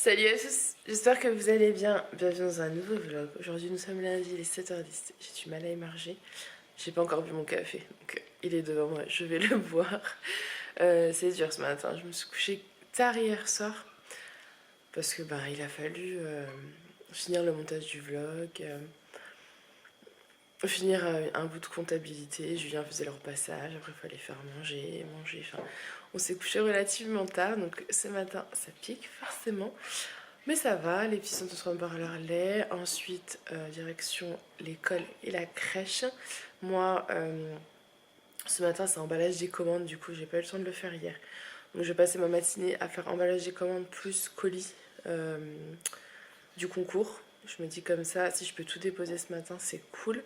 Salut à tous, j'espère que vous allez bien. Bienvenue dans un nouveau vlog. Aujourd'hui nous sommes lundi, il est 7h10. J'ai du mal à émarger. J'ai pas encore bu mon café, donc il est devant moi, je vais le boire. C'est dur ce matin, je me suis couchée tard hier soir. Parce que il a fallu finir le montage du vlog, finir un bout de comptabilité. Julien faisait le repassage, après il fallait faire manger. Enfin, on s'est couché relativement tard, donc ce matin ça pique forcément. Mais ça va, les petits sont tous repas à leur lait. Ensuite, direction l'école et la crèche. Moi, ce matin, c'est emballage des commandes, du coup, j'ai pas eu le temps de le faire hier. Donc, je vais passer ma matinée à faire emballage des commandes plus colis du concours. Je me dis comme ça, si je peux tout déposer ce matin, c'est cool.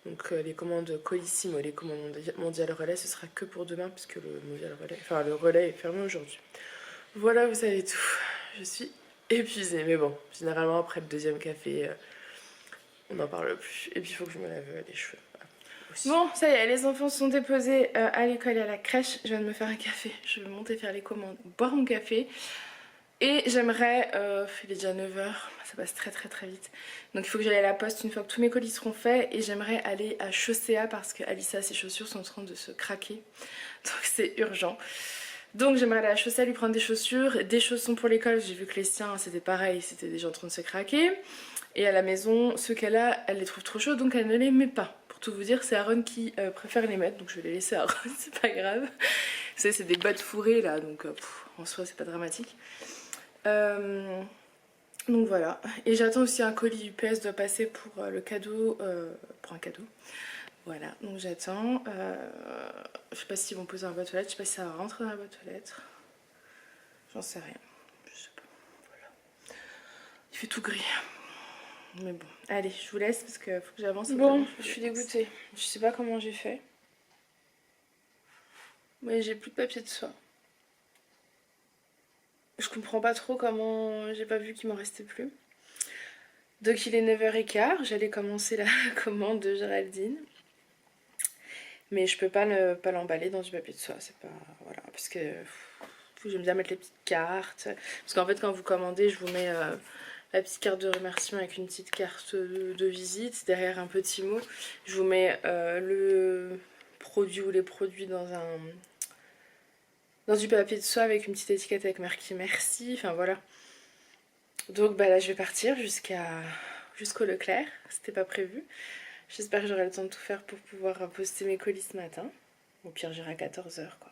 Donc, les commandes colissimo, les commandes mondial relais, ce sera que pour demain, puisque le relais est fermé aujourd'hui. Voilà, vous savez tout. Je suis épuisée, mais bon, généralement après le deuxième café, on n'en parle plus. Et puis il faut que je me lave les cheveux. Aussi. Bon, ça y est, les enfants sont déposés à l'école et à la crèche. Je viens de me faire un café. Je vais monter faire les commandes, boire mon café. Et j'aimerais, il est déjà 9h, ça passe très vite. Donc il faut que j'aille à la poste une fois que tous mes colis seront faits. Et j'aimerais aller à Chaussea parce que Alissa, ses chaussures sont en train de se craquer. Donc c'est urgent. Donc j'aimerais aller à la Chaussea lui prendre des chaussures, des chaussons pour l'école. J'ai vu que les siens c'était pareil, c'était déjà en train de se craquer. Et à la maison, ceux qu'elle a, elle les trouve trop chauds donc elle ne les met pas. Pour tout vous dire, c'est Aaron qui préfère les mettre, donc je vais les laisser à Aaron, c'est pas grave. Vous savez, c'est des bottes fourrées là, donc en soi c'est pas dramatique. Donc voilà. Et j'attends aussi un colis UPS doit passer pour le cadeau, pour un cadeau. Voilà, donc j'attends. Je sais pas s'ils vont poser dans la boîte aux lettres, je sais pas si ça va rentrer dans la boîte aux lettres. J'en sais rien. Je sais pas. Voilà. Il fait tout gris. Mais bon, allez, je vous laisse parce qu'il faut que j'avance. Bon, je suis dégoûtée. Je sais pas comment j'ai fait. Mais j'ai plus de papier de soie. Je comprends pas trop comment j'ai pas vu qu'il m'en restait plus. Donc il est 9h15, j'allais commencer la commande de Géraldine. Mais je peux pas l'emballer dans du papier de soie, c'est pas... Voilà, parce que j'aime bien mettre les petites cartes. Parce qu'en fait quand vous commandez, je vous mets la petite carte de remerciement avec une petite carte de visite. Derrière un petit mot, je vous mets le produit ou les produits dans du papier de soie avec une petite étiquette avec marqué merci, enfin voilà. Donc là je vais partir jusqu'au Leclerc, c'était pas prévu. J'espère que j'aurai le temps de tout faire pour pouvoir poster mes colis ce matin. Au pire j'irai à 14h quoi.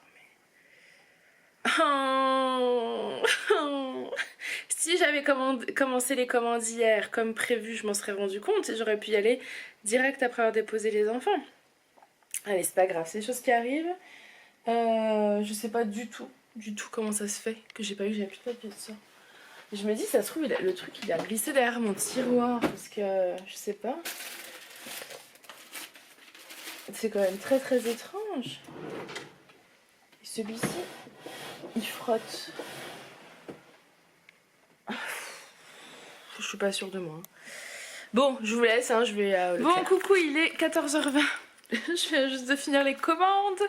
Si j'avais commencé les commandes hier comme prévu, je m'en serais rendu compte et j'aurais pu y aller direct après avoir déposé les enfants. Allez, c'est pas grave, c'est des choses qui arrivent. Je sais pas du tout comment ça se fait que j'ai plus de papier de soie. Je me dis, ça se trouve, le truc il a glissé derrière mon tiroir parce que je sais pas. C'est quand même très étrange. Et celui-ci, il frotte. Je suis pas sûre de moi. Bon, je vous laisse, hein, je vais bon, coucou, il est 14h20. Je viens juste de finir les commandes.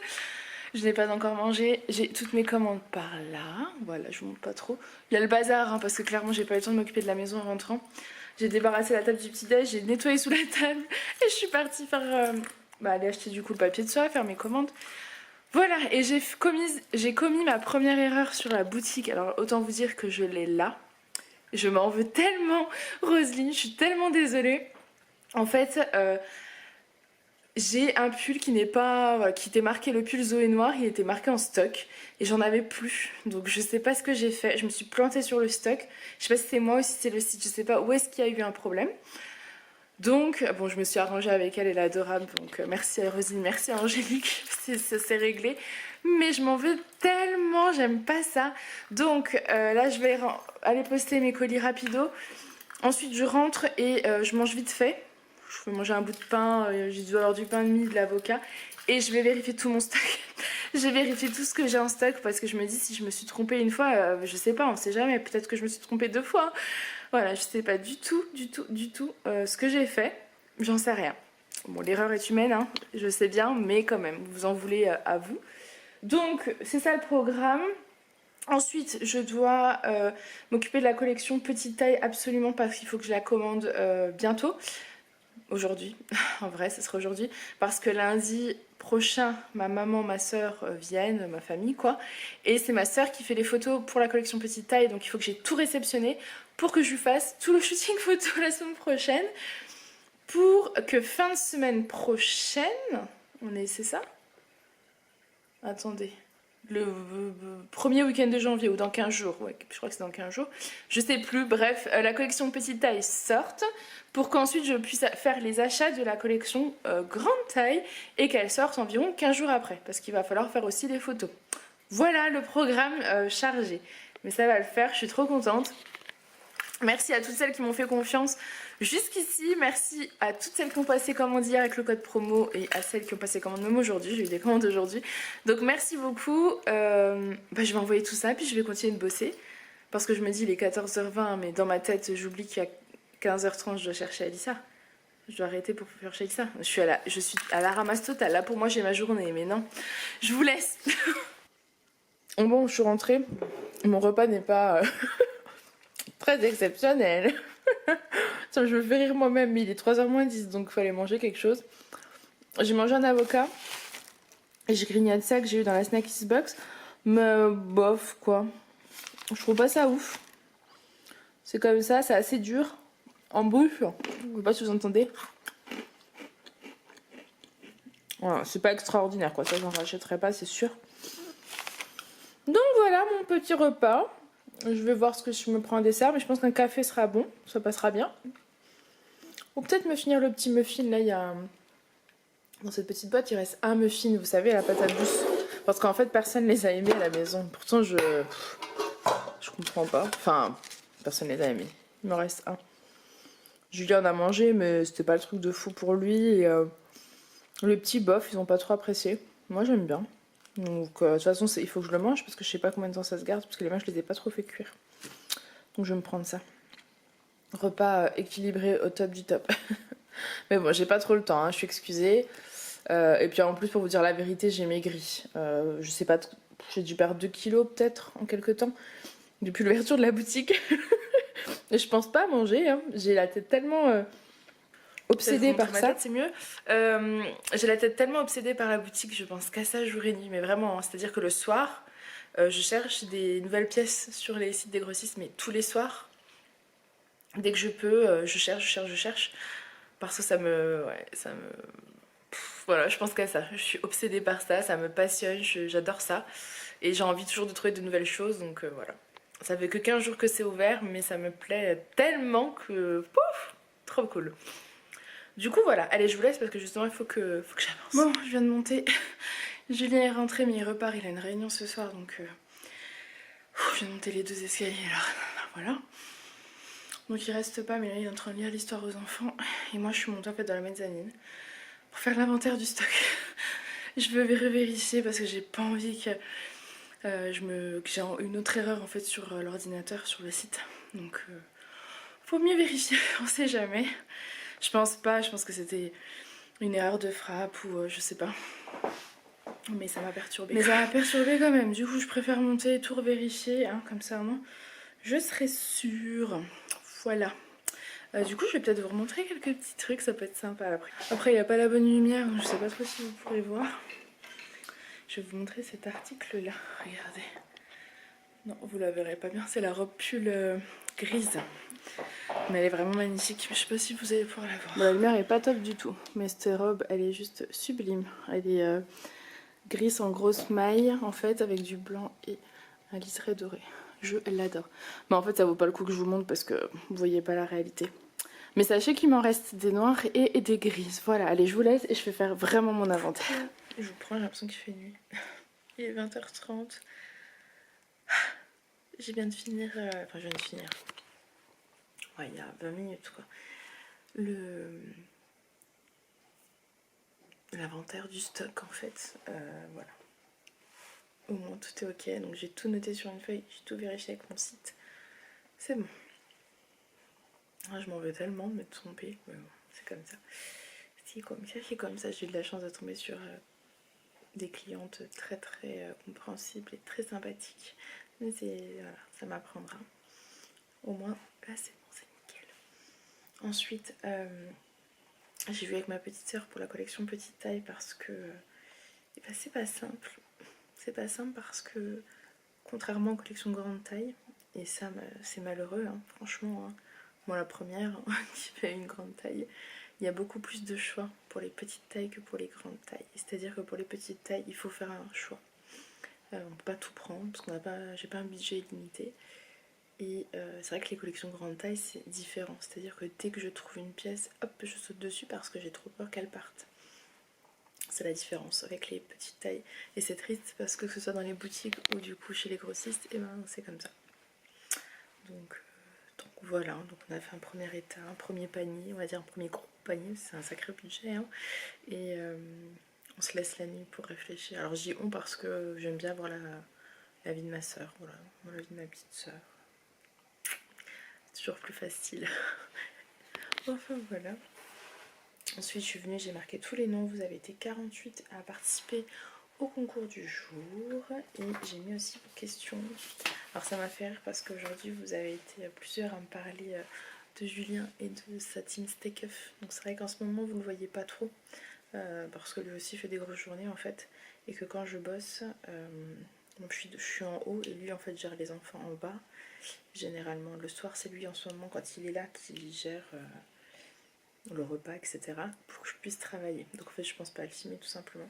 Je n'ai pas encore mangé. J'ai toutes mes commandes par là. Voilà, je vous montre pas trop. Il y a le bazar, hein, parce que clairement, j'ai pas eu le temps de m'occuper de la maison en rentrant. J'ai débarrassé la table du petit-déj, j'ai nettoyé sous la table. Et je suis partie faire... aller acheter du coup le papier de soie, faire mes commandes. Voilà, et j'ai commis ma première erreur sur la boutique. Alors, autant vous dire que je l'ai là. Je m'en veux tellement, Roselyne, je suis tellement désolée. En fait, j'ai un pull qui n'est pas... Voilà, qui était marqué, le pull Zoé noir, il était marqué en stock. Et j'en avais plus. Donc je sais pas ce que j'ai fait. Je me suis plantée sur le stock. Je sais pas si c'est moi ou si c'est le site. Je sais pas où est-ce qu'il y a eu un problème. Donc, bon, je me suis arrangée avec elle, elle est adorable. Donc merci à Roselyne, merci à Angélique. Ça s'est réglé. Mais je m'en veux tellement, j'aime pas ça. Donc là, je vais aller poster mes colis rapido. Ensuite, je rentre et je mange vite fait. Je vais manger un bout de pain, j'ai dû avoir du pain de mie, de l'avocat. Et je vais vérifier tout mon stock. J'ai vérifié tout ce que j'ai en stock parce que je me dis si je me suis trompée une fois, je sais pas, on sait jamais. Peut-être que je me suis trompée 2 fois. Voilà, je sais pas du tout ce que j'ai fait. J'en sais rien. Bon, l'erreur est humaine, hein, je sais bien, mais quand même, vous en voulez à vous. Donc, c'est ça le programme. Ensuite, je dois m'occuper de la collection petite taille absolument parce qu'il faut que je la commande bientôt. Aujourd'hui, en vrai, ce sera aujourd'hui. Parce que lundi prochain, ma maman, ma soeur viennent, ma famille quoi. Et c'est ma soeur qui fait les photos pour la collection petite taille. Donc il faut que j'ai tout réceptionné pour que je lui fasse tout le shooting photo la semaine prochaine. Pour que fin de semaine prochaine, c'est ça? Attendez. Le premier week-end de janvier ou dans 15 jours, ouais, je crois que c'est dans 15 jours, je sais plus, bref, la collection petite taille sorte pour qu'ensuite je puisse faire les achats de la collection grande taille et qu'elle sorte environ 15 jours après, parce qu'il va falloir faire aussi des photos. Voilà le programme chargé, mais ça va le faire, je suis trop contente. Merci à toutes celles qui m'ont fait confiance jusqu'ici. Merci à toutes celles qui ont passé commande hier avec le code promo et à celles qui ont passé commande même aujourd'hui. J'ai eu des commandes aujourd'hui. Donc merci beaucoup. Je vais envoyer tout ça puis je vais continuer de bosser. Parce que je me dis il est 14h20 mais dans ma tête j'oublie qu'il y a 15h30 je dois chercher Alissa. Je dois arrêter pour chercher Alissa. Je suis à la ramasse totale. Là pour moi j'ai ma journée mais non. Je vous laisse. Bon je suis rentrée. Mon repas n'est pas... très exceptionnel. Tiens, je me fais rire moi-même, mais il est 3h moins 10, donc il fallait manger quelque chose. J'ai mangé un avocat et j'ai grignoté ça que j'ai eu dans la Snackies Box. Mais bof, quoi. Je trouve pas ça ouf. C'est comme ça, c'est assez dur en bouche. Je sais pas si vous entendez. Voilà, c'est pas extraordinaire, quoi. Ça, j'en rachèterai pas, c'est sûr. Donc voilà mon petit repas. Je vais voir ce que je me prends en dessert, mais je pense qu'un café sera bon, ça passera bien. Ou peut-être me finir le petit muffin, là il y a... Dans cette petite boîte il reste un muffin, vous savez, à la patate douce. Parce qu'en fait personne les a aimés à la maison. Pourtant je comprends pas. Enfin, personne les a aimés. Il me reste un. Julien en a mangé, mais c'était pas le truc de fou pour lui. Et les petits bof, ils ont pas trop apprécié. Moi j'aime bien. Donc de toute façon il faut que je le mange parce que je sais pas combien de temps ça se garde. Parce que les mains je les ai pas trop fait cuire. Donc je vais me prendre ça. Repas équilibré au top du top. Mais bon, j'ai pas trop le temps, hein, je suis excusée. Et puis en plus, pour vous dire la vérité, j'ai maigri. Je sais pas, j'ai dû perdre 2 kilos peut-être en quelques temps. Depuis l'ouverture de la boutique. Et je pense pas manger, hein. J'ai la tête tellement obsédée par ça. C'est mieux. J'ai la tête tellement obsédée par la boutique, je pense qu'à ça jour et nuit. Mais vraiment, hein, c'est-à-dire que le soir, je cherche des nouvelles pièces sur les sites des grossistes, mais tous les soirs. Dès que je peux, je cherche. Parce que ça me... Ouais, ça me... Voilà, je pense qu'à ça. Je suis obsédée par ça, ça me passionne, j'adore ça. Et j'ai envie toujours de trouver de nouvelles choses, donc voilà. Ça fait que 15 jours que c'est ouvert, mais ça me plaît tellement que... Pouf, trop cool. Du coup, voilà. Allez, je vous laisse parce que justement, il faut que j'avance. Bon, je viens de monter. Julien est rentré, mais il repart. Il a une réunion ce soir, donc... je viens de monter les 2 escaliers, alors voilà. Donc il reste pas, mais là il est en train de lire l'histoire aux enfants. Et moi je suis montée en fait dans la mezzanine pour faire l'inventaire du stock. Je veux revérifier parce que j'ai pas envie que j'ai une autre erreur en fait sur l'ordinateur, sur le site. Donc faut mieux vérifier, on sait jamais. Je pense pas, je pense que c'était une erreur de frappe ou je sais pas. Mais ça m'a perturbée. Mais ça m'a perturbée quand même. Du coup je préfère monter et tout revérifier, hein, comme ça au moins je serai sûre. Voilà. Du coup, je vais peut-être vous remontrer quelques petits trucs, ça peut être sympa après. Après, il n'y a pas la bonne lumière, donc je sais pas trop si vous pourrez voir. Je vais vous montrer cet article-là. Regardez. Non, vous la verrez pas bien, c'est la robe pull grise. Mais elle est vraiment magnifique. Je sais pas si vous allez pouvoir la voir. Bon, la lumière est pas top du tout, mais cette robe, elle est juste sublime. Elle est grise en grosse maille, en fait, avec du blanc et un liseré doré. Je l'adore. Mais en fait, ça vaut pas le coup que je vous montre parce que vous voyez pas la réalité. Mais sachez qu'il m'en reste des noirs et des grises. Voilà, allez, je vous laisse et je vais faire vraiment mon inventaire. Je vous prends, j'ai l'impression qu'il fait nuit. Il est 20h30. Je viens de finir... Enfin, je viens de finir. Ouais, il y a 20 minutes, quoi. L'inventaire du stock, en fait. Voilà. Au moins, tout est ok. Donc, j'ai tout noté sur une feuille. J'ai tout vérifié avec mon site. C'est bon. Ah, je m'en veux tellement de me tromper. Mais bon, c'est comme ça. C'est comme ça. J'ai eu de la chance de tomber sur... des clientes très compréhensibles et très sympathiques. Mais voilà, ça m'apprendra. Au moins, là c'est bon, c'est nickel. Ensuite, j'ai vu avec ma petite sœur pour la collection petite taille parce que c'est pas simple. C'est pas simple parce que contrairement aux collections grande taille, et ça c'est malheureux, hein, franchement, hein, moi la première qui fait une grande taille, il y a beaucoup plus de choix pour les petites tailles que pour les grandes tailles. C'est-à-dire que pour les petites tailles, il faut faire un choix. On ne peut pas tout prendre parce que j'ai pas un budget illimité. Et c'est vrai que les collections grande taille, c'est différent. C'est-à-dire que dès que je trouve une pièce, hop, je saute dessus parce que j'ai trop peur qu'elle parte. C'est la différence avec les petites tailles. Et c'est triste parce que ce soit dans les boutiques ou du coup chez les grossistes, et ben c'est comme ça. Donc voilà, donc on a fait un premier état, un premier panier, on va dire un premier gros panier, c'est un sacré budget. Hein. Et on se laisse la nuit pour réfléchir. Alors j'y on parce que j'aime bien voir la vie de ma soeur, voilà, la vie de ma petite soeur. C'est toujours plus facile. Enfin voilà. Ensuite je suis venue, j'ai marqué tous les noms, vous avez été 48 à participer au concours du jour et j'ai mis aussi vos questions. Alors ça m'a fait rire parce qu'aujourd'hui vous avez été plusieurs à me parler de Julien et de sa team Steak'Uff. Donc c'est vrai qu'en ce moment vous ne le voyez pas trop parce que lui aussi fait des grosses journées en fait et que quand je bosse donc je suis en haut et lui en fait gère les enfants en bas. Généralement le soir c'est lui en ce moment quand il est là qui gère le repas etc pour que je puisse travailler. Donc en fait je pense pas à le filmer tout simplement.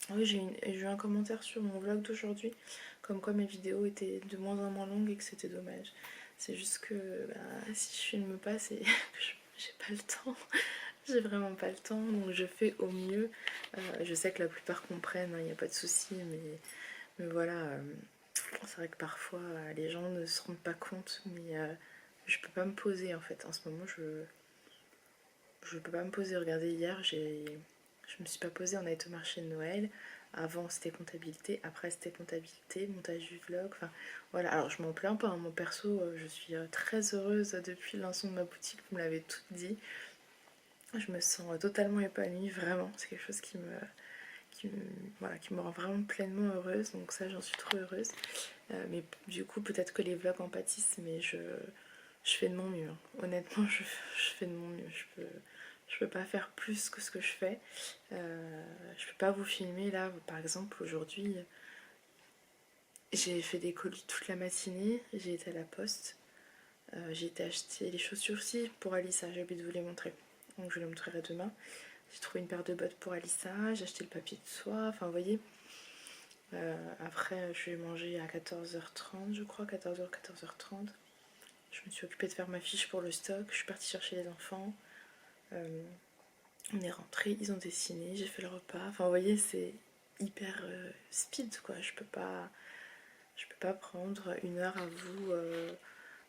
Oui, j'ai eu un commentaire sur mon vlog d'aujourd'hui, comme quoi mes vidéos étaient de moins en moins longues et que c'était dommage. C'est juste que si je filme pas, c'est que j'ai pas le temps. J'ai vraiment pas le temps, donc je fais au mieux. Je sais que la plupart comprennent, il n'y a pas de souci, mais voilà, c'est vrai que parfois les gens ne se rendent pas compte, mais je peux pas me poser en fait. En ce moment, je peux pas me poser. Regardez, hier, je me suis pas posée, on a été au marché de Noël. Avant c'était comptabilité, après c'était comptabilité, montage du vlog, enfin voilà. Alors je m'en plains pas, hein. Mon perso, je suis très heureuse depuis le lancement de ma boutique, vous me l'avez tout dit. Je me sens totalement épanouie, vraiment. C'est quelque chose voilà, qui me rend vraiment pleinement heureuse, donc ça j'en suis trop heureuse. Mais du coup peut-être que les vlogs en pâtissent, mais je fais de mon mieux. Hein. Honnêtement, je fais de mon mieux. Je peux pas faire plus que ce que je fais. Je peux pas vous filmer là. Par exemple, aujourd'hui, j'ai fait des colis toute la matinée. J'ai été à la poste. J'ai été acheter les chaussures aussi pour Alissa. J'ai oublié de vous les montrer. Donc je les montrerai demain. J'ai trouvé une paire de bottes pour Alissa. J'ai acheté le papier de soie. Enfin, vous voyez. Après, je vais manger à 14h30, je crois. 14h, 14h30. Je me suis occupée de faire ma fiche pour le stock. Je suis partie chercher les enfants. On est rentré, ils ont dessiné, j'ai fait le repas. Enfin, vous voyez, c'est hyper speed, quoi. Je peux pas prendre une heure à vous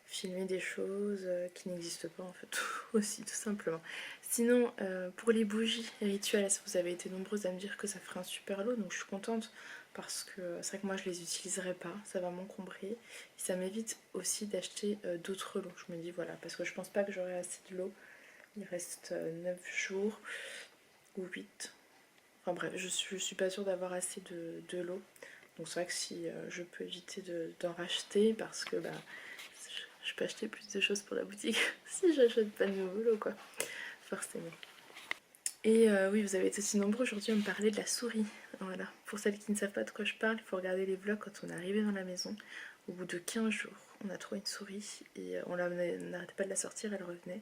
filmer des choses qui n'existent pas, en fait, aussi, tout simplement. Sinon, pour les bougies rituelles, vous avez été nombreuses à me dire que ça ferait un super lot, donc je suis contente parce que c'est vrai que moi je les utiliserai pas, ça va m'encombrer. Et ça m'évite aussi d'acheter d'autres lots. Je me dis voilà, parce que je pense pas que j'aurai assez de lots. Il reste 9 jours ou 8. Enfin bref, je suis pas sûre d'avoir assez de lots. Donc c'est vrai que si je peux éviter d'en racheter parce que je peux acheter plus de choses pour la boutique si j'achète pas de nouveaux lots quoi. Forcément. Et oui, vous avez été aussi nombreux aujourd'hui à me parler de la souris. Voilà. Pour celles qui ne savent pas de quoi je parle, il faut regarder les vlogs quand on est arrivé dans la maison. Au bout de 15 jours, on a trouvé une souris et on n'arrêtait pas de la sortir, elle revenait.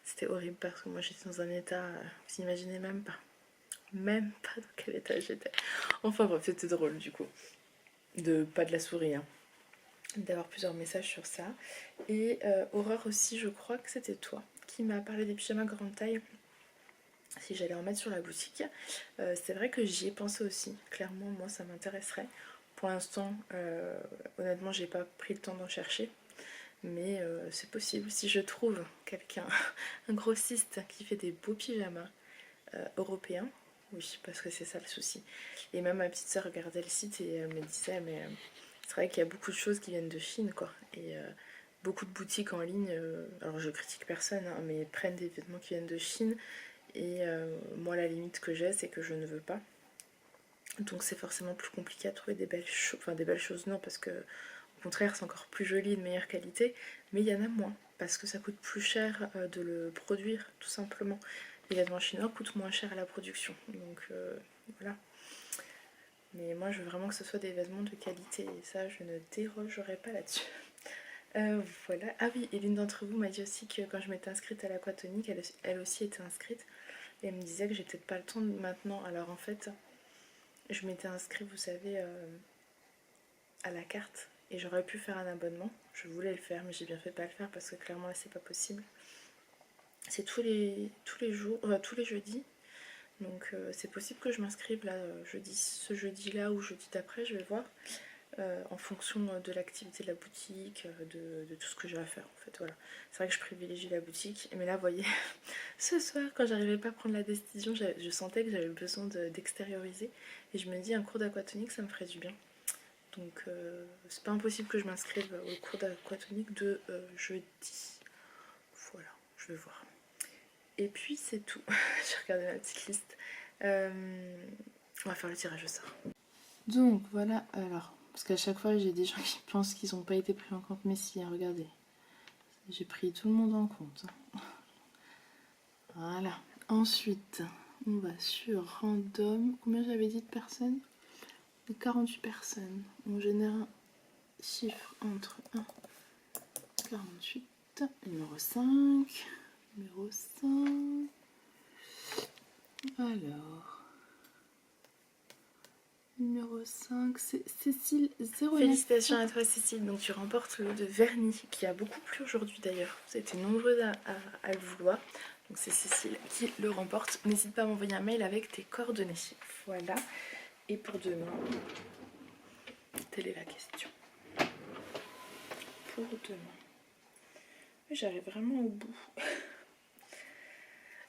C'était horrible parce que moi j'étais dans un état, vous imaginez même pas. Même pas dans quel état j'étais. Enfin bref, c'était drôle du coup. Pas de la souris, hein. D'avoir plusieurs messages sur ça. Et Aurore aussi, je crois que c'était toi qui m'a parlé des pyjamas grande taille. Si j'allais en mettre sur la boutique. C'est vrai que j'y ai pensé aussi. Clairement, moi ça m'intéresserait. Pour l'instant, honnêtement, j'ai pas pris le temps d'en chercher. Mais c'est possible. Si je trouve quelqu'un, un grossiste qui fait des beaux pyjamas européens, oui, parce que c'est ça le souci. Et même ma petite soeur regardait le site et elle me disait, mais c'est vrai qu'il y a beaucoup de choses qui viennent de Chine, quoi. Et beaucoup de boutiques en ligne, alors je critique personne, hein, mais prennent des vêtements qui viennent de Chine. Et moi, la limite que j'ai, c'est que je ne veux pas. Donc c'est forcément plus compliqué à trouver des belles choses. Enfin, des belles choses, non, parce que Au contraire, c'est encore plus joli et de meilleure qualité, mais il y en a moins parce que ça coûte plus cher de le produire, tout simplement. Les vêtements chinois coûtent moins cher à la production, donc voilà. Mais moi, je veux vraiment que ce soit des vêtements de qualité et ça, je ne dérogerai pas là-dessus. Voilà. Ah oui, et l'une d'entre vous m'a dit aussi que quand je m'étais inscrite à l'aquatonique, elle aussi était inscrite. Et elle me disait que j'ai peut-être pas le temps maintenant. Alors en fait, je m'étais inscrite, vous savez, à la carte. Et j'aurais pu faire un abonnement. Je voulais le faire, mais j'ai bien fait de pas le faire parce que clairement là, c'est pas possible. C'est tous les jours, tous les jeudis. Donc c'est possible que je m'inscrive là, ce jeudi-là ou jeudi d'après, je vais voir. En fonction de l'activité de la boutique, de tout ce que j'ai à faire en fait, voilà. C'est vrai que je privilégie la boutique, mais là vous voyez, ce soir quand j'arrivais pas à prendre la décision, je sentais que j'avais besoin d'extérioriser et je me dis un cours d'aquatonique ça me ferait du bien. Donc c'est pas impossible que je m'inscrive au cours d'aquatonique de jeudi. Voilà, je vais voir. Et puis c'est tout, j'ai regardé ma petite liste. On va faire le tirage au sort. Donc voilà, alors, parce qu'à chaque fois j'ai des gens qui pensent qu'ils n'ont pas été pris en compte, mais si, hein, regardez, j'ai pris tout le monde en compte. Voilà, ensuite on va sur random, combien j'avais dit de personnes? 48 personnes, on génère un chiffre entre 1 et 48, numéro 5, numéro 5, alors... Numéro 5, c'est Cécile 09. Félicitations à toi Cécile, donc tu remportes le lot de vernis qui a beaucoup plu aujourd'hui d'ailleurs. Vous avez été nombreuses à le vouloir. Donc c'est Cécile qui le remporte. N'hésite pas à m'envoyer un mail avec tes coordonnées. Voilà. Et pour demain, telle est la question. Pour demain. J'arrive vraiment au bout.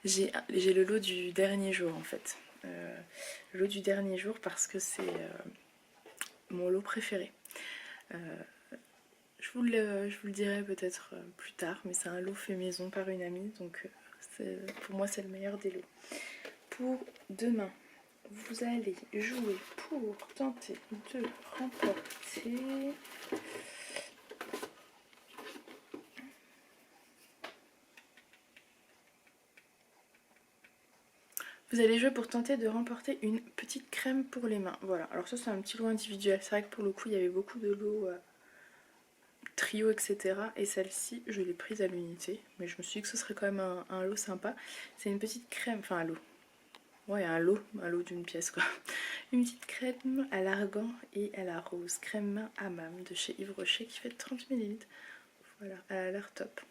J'ai le lot du dernier jour en fait. Le lot du dernier jour parce que c'est mon lot préféré. Je vous le dirai peut-être plus tard, mais c'est un lot fait maison par une amie, donc pour moi c'est le meilleur des lots. Pour demain, vous allez jouer pour tenter de remporter... Vous allez jouer pour tenter de remporter une petite crème pour les mains. Voilà, alors ça c'est un petit lot individuel. C'est vrai que pour le coup il y avait beaucoup de lots trio, etc. Et celle-ci je l'ai prise à l'unité. Mais je me suis dit que ce serait quand même un lot sympa. C'est une petite crème, enfin un lot. Ouais, un lot d'une pièce quoi. Une petite crème à l'argan et à la rose. Crème main Hammam de chez Yves Rocher qui fait 30 ml. Voilà, elle a l'air top.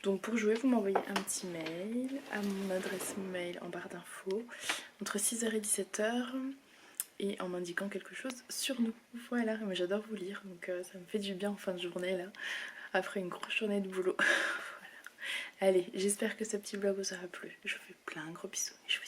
Donc pour jouer, vous m'envoyez un petit mail à mon adresse mail en barre d'infos entre 6h et 17h et en m'indiquant quelque chose sur nous. Voilà, mais j'adore vous lire, donc ça me fait du bien en fin de journée là, après une grosse journée de boulot. Voilà. Allez, j'espère que ce petit vlog vous aura plu. Je vous fais plein de gros bisous et je vous